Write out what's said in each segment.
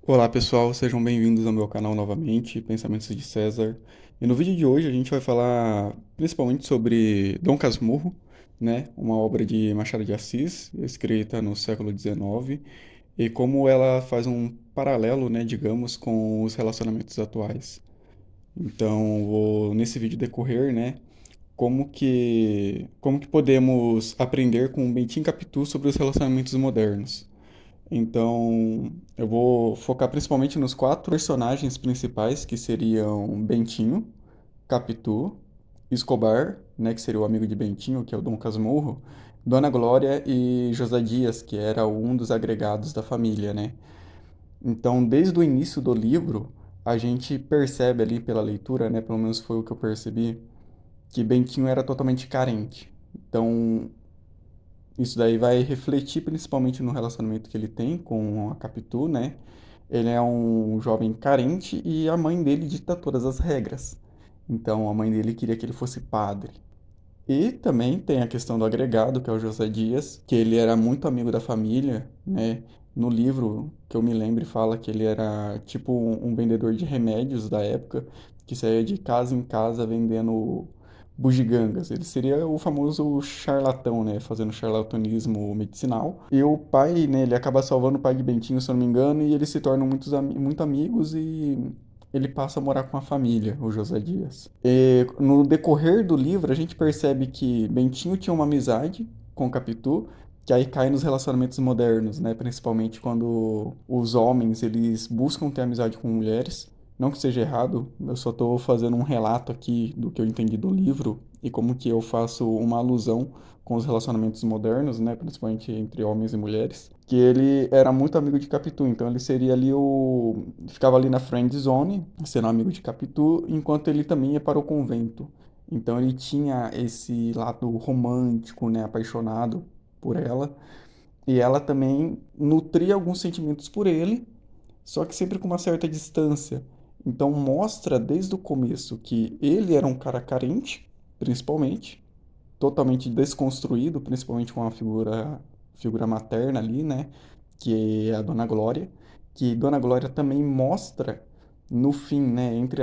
Olá pessoal, sejam bem-vindos ao meu canal novamente, Pensamentos de César. E no vídeo de hoje a gente vai falar principalmente sobre Dom Casmurro, né? Uma obra de Machado de Assis, escrita no século XIX, e como ela faz um paralelo, né, digamos, com os relacionamentos atuais. Então, vou nesse vídeo decorrer, né, como que podemos aprender com Bentinho Capitu sobre os relacionamentos modernos. Então, eu vou focar principalmente nos quatro personagens principais, que seriam Bentinho, Capitu, Escobar, né, que seria o amigo de Bentinho, que é o Dom Casmurro, Dona Glória e José Dias, que era um dos agregados da família, né? Então, desde o início do livro, a gente percebe ali pela leitura, né, pelo menos foi o que eu percebi, que Bentinho era totalmente carente. Então, isso daí vai refletir principalmente no relacionamento que ele tem com a Capitu, né? Ele é um jovem carente e a mãe dele dita todas as regras. Então a mãe dele queria que ele fosse padre. E também tem a questão do agregado, que é o José Dias, que ele era muito amigo da família, né? No livro que eu me lembro fala que ele era tipo um vendedor de remédios da época, que saía de casa em casa vendendo bugigangas. Ele seria o famoso charlatão, né? Fazendo charlatanismo medicinal. E o pai, né? Ele acaba salvando o pai de Bentinho, se eu não me engano, e eles se tornam muito amigos e ele passa a morar com a família, o José Dias. E no decorrer do livro, a gente percebe que Bentinho tinha uma amizade com Capitu, que aí cai nos relacionamentos modernos, né? Principalmente quando os homens, eles buscam ter amizade com mulheres. Não que seja errado, eu só estou fazendo um relato aqui do que eu entendi do livro e como que eu faço uma alusão com os relacionamentos modernos, né, principalmente entre homens e mulheres, que ele era muito amigo de Capitu, então ele seria ali ficava ali na friend zone, sendo amigo de Capitu, enquanto ele também ia para o convento. Então ele tinha esse lado romântico, né, apaixonado por ela, e ela também nutria alguns sentimentos por ele, só que sempre com uma certa distância. Então mostra desde o começo que ele era um cara carente, principalmente, totalmente desconstruído, principalmente com a figura materna ali, né, que é a Dona Glória, que Dona Glória também mostra no fim, né, entre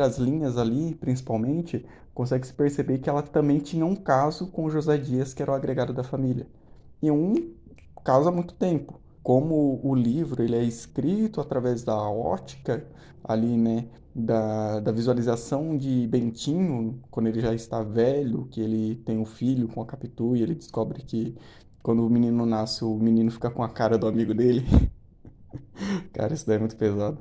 as linhas ali, principalmente, consegue se perceber que ela também tinha um caso com o José Dias, que era o agregado da família. E um caso há muito tempo. Como o livro ele é escrito através da ótica ali, né, da visualização de Bentinho, quando ele já está velho, que ele tem um filho com a Capitu e ele descobre que quando o menino nasce, o menino fica com a cara do amigo dele. Cara, isso daí é muito pesado.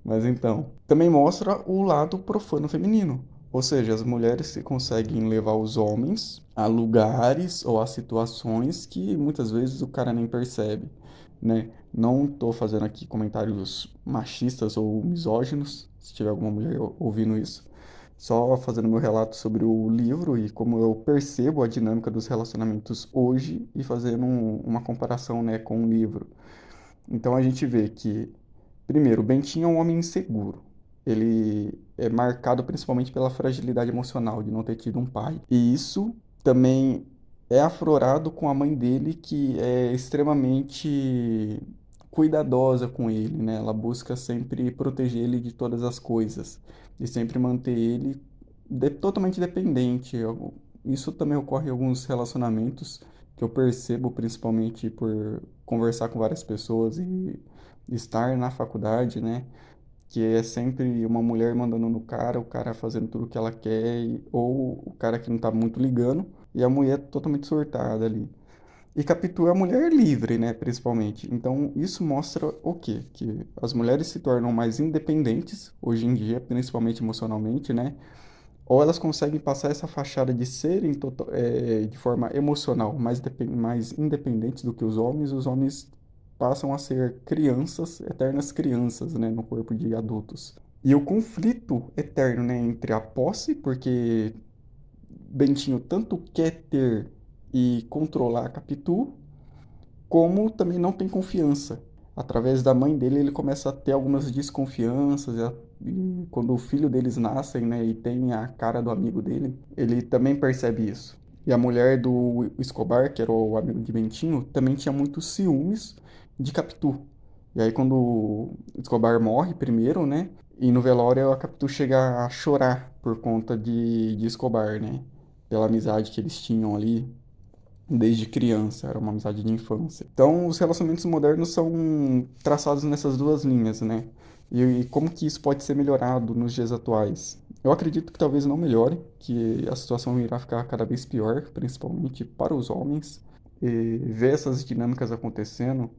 Mas então, também mostra o lado profano feminino. Ou seja, as mulheres que conseguem levar os homens a lugares ou a situações que muitas vezes o cara nem percebe, né? Não estou fazendo aqui comentários machistas ou misóginos, se tiver alguma mulher ouvindo isso. Só fazendo meu relato sobre o livro e como eu percebo a dinâmica dos relacionamentos hoje e fazendo uma comparação, né, com o livro. Então a gente vê que primeiro, o Bentinho é um homem inseguro. Ele é marcado principalmente pela fragilidade emocional de não ter tido um pai. E isso também é aflorado com a mãe dele, que é extremamente cuidadosa com ele, né? Ela busca sempre proteger ele de todas as coisas e sempre manter ele totalmente dependente. Isso também ocorre em alguns relacionamentos que eu percebo principalmente por conversar com várias pessoas e estar na faculdade, né? Que é sempre uma mulher mandando no cara, o cara fazendo tudo o que ela quer, ou o cara que não tá muito ligando, e a mulher totalmente surtada ali. E Capitu é a mulher livre, né, principalmente. Então, isso mostra o quê? Que as mulheres se tornam mais independentes, hoje em dia, principalmente emocionalmente, né? Ou elas conseguem passar essa fachada de serem de forma emocional mais independentes do que os homens passam a ser crianças, eternas crianças, né, no corpo de adultos. E o conflito eterno, né, entre a posse, porque Bentinho tanto quer ter e controlar a Capitu, como também não tem confiança. Através da mãe dele, ele começa a ter algumas desconfianças, e quando o filho deles nascem, né, e tem a cara do amigo dele, ele também percebe isso. E a mulher do Escobar, que era o amigo de Bentinho, também tinha muitos ciúmes de Capitu. E aí quando o Escobar morre primeiro, né? E no velório a Capitu chega a chorar por conta de Escobar, né? Pela amizade que eles tinham ali desde criança, era uma amizade de infância. Então, os relacionamentos modernos são traçados nessas duas linhas, né? E como que isso pode ser melhorado nos dias atuais? Eu acredito que talvez não melhore, que a situação irá ficar cada vez pior, principalmente para os homens. E ver essas dinâmicas acontecendo,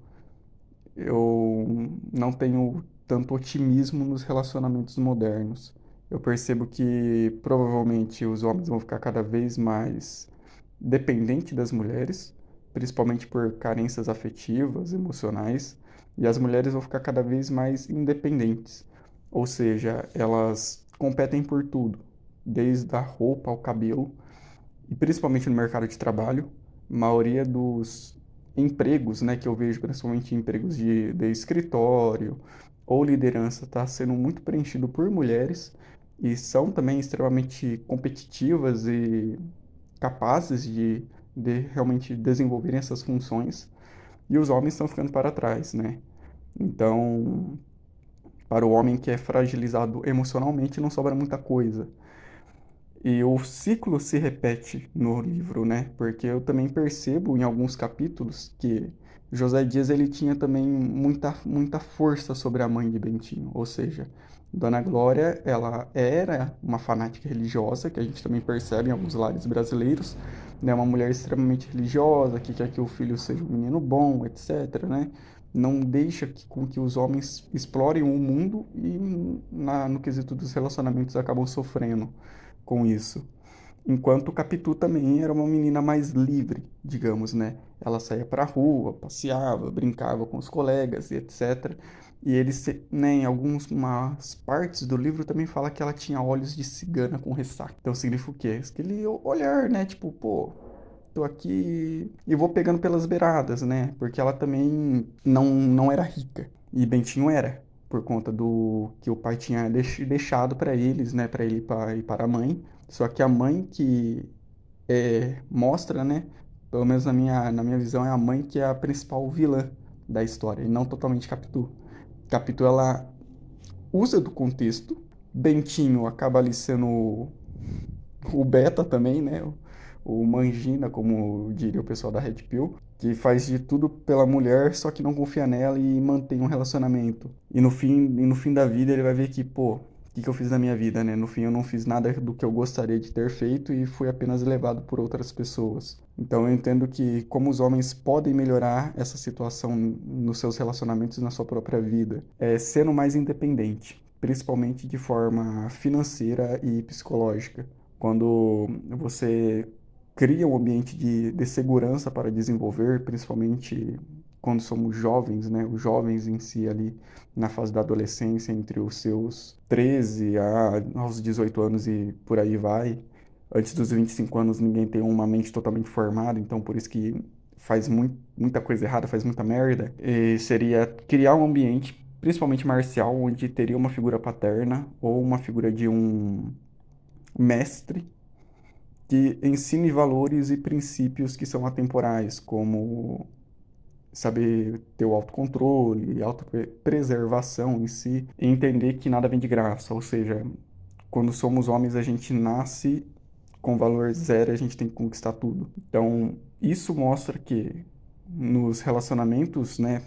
eu não tenho tanto otimismo nos relacionamentos modernos. Eu percebo que provavelmente os homens vão ficar cada vez mais dependentes das mulheres, principalmente por carências afetivas, emocionais, e as mulheres vão ficar cada vez mais independentes. Ou seja, elas competem por tudo, desde a roupa ao cabelo, e principalmente no mercado de trabalho, a maioria dos empregos, né, que eu vejo, principalmente empregos de escritório ou liderança, está sendo muito preenchido por mulheres e são também extremamente competitivas e capazes de realmente desenvolverem essas funções e os homens estão ficando para trás, né? Então, para o homem que é fragilizado emocionalmente, não sobra muita coisa. E o ciclo se repete no livro, né? Porque eu também percebo em alguns capítulos que José Dias ele tinha também muita força sobre a mãe de Bentinho, ou seja, Dona Glória, ela era uma fanática religiosa, que a gente também percebe em alguns lares brasileiros, né? Uma mulher extremamente religiosa, que quer que o filho seja um menino bom, etc, né? Não deixa com que os homens explorem o mundo e no quesito dos relacionamentos acabam sofrendo com isso. Enquanto Capitu também era uma menina mais livre, digamos, né? Ela saía pra rua, passeava, brincava com os colegas e etc. E ele, né, em algumas partes do livro também fala que ela tinha olhos de cigana com ressaca. Então significa o quê? Aquele olhar, né? Tipo, pô, tô aqui e vou pegando pelas beiradas, né? Porque ela também não era rica. E Bentinho era, por conta do que o pai tinha deixado para eles, né? Para ele e para a mãe. Só que a mãe que mostra, né? Pelo menos na minha visão, é a mãe que é a principal vilã da história, e não totalmente Capitu. Capitu, ela usa do contexto. Bentinho acaba ali sendo o beta também, né? O Mangina, como diria o pessoal da Red Pill, que faz de tudo pela mulher, só que não confia nela e mantém um relacionamento. E no fim da vida ele vai ver que, pô, o que eu fiz na minha vida, né? No fim eu não fiz nada do que eu gostaria de ter feito e fui apenas levado por outras pessoas. Então eu entendo que como os homens podem melhorar essa situação nos seus relacionamentos e na sua própria vida, é sendo mais independente, principalmente de forma financeira e psicológica. Quando você cria um ambiente de segurança para desenvolver, principalmente quando somos jovens, né? Os jovens em si ali na fase da adolescência, entre os seus 13 aos 18 anos e por aí vai. Antes dos 25 anos ninguém tem uma mente totalmente formada, então por isso que faz muita coisa errada, faz muita merda. E seria criar um ambiente, principalmente marcial, onde teria uma figura paterna ou uma figura de um mestre que ensine valores e princípios que são atemporais, como saber ter o autocontrole, autopreservação em si, e entender que nada vem de graça, ou seja, quando somos homens a gente nasce com valor zero e a gente tem que conquistar tudo. Então, isso mostra que nos relacionamentos, né,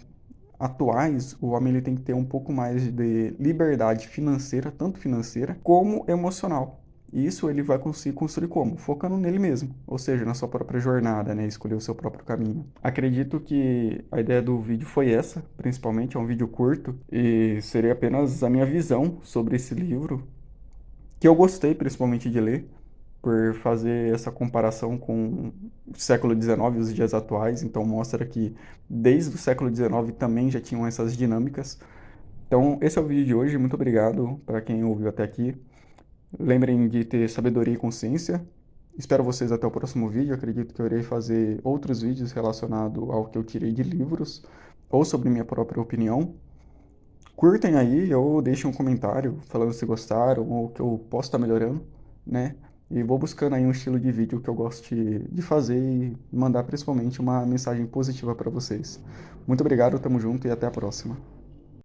atuais, o homem ele tem que ter um pouco mais de liberdade financeira, tanto financeira como emocional. E isso ele vai conseguir construir como? Focando nele mesmo, ou seja, na sua própria jornada, né? Escolher o seu próprio caminho. Acredito que a ideia do vídeo foi essa, principalmente, é um vídeo curto, e seria apenas a minha visão sobre esse livro, que eu gostei principalmente de ler, por fazer essa comparação com o século XIX e os dias atuais. Então mostra que desde o século XIX também já tinham essas dinâmicas. Então esse é o vídeo de hoje. Muito obrigado para quem ouviu até aqui. Lembrem de ter sabedoria e consciência. Espero vocês até o próximo vídeo. Acredito que eu irei fazer outros vídeos relacionados ao que eu tirei de livros ou sobre minha própria opinião. Curtem aí ou deixem um comentário falando se gostaram ou o que eu posso estar melhorando, né? E vou buscando aí um estilo de vídeo que eu gosto de fazer e mandar principalmente uma mensagem positiva para vocês. Muito obrigado, tamo junto e até a próxima.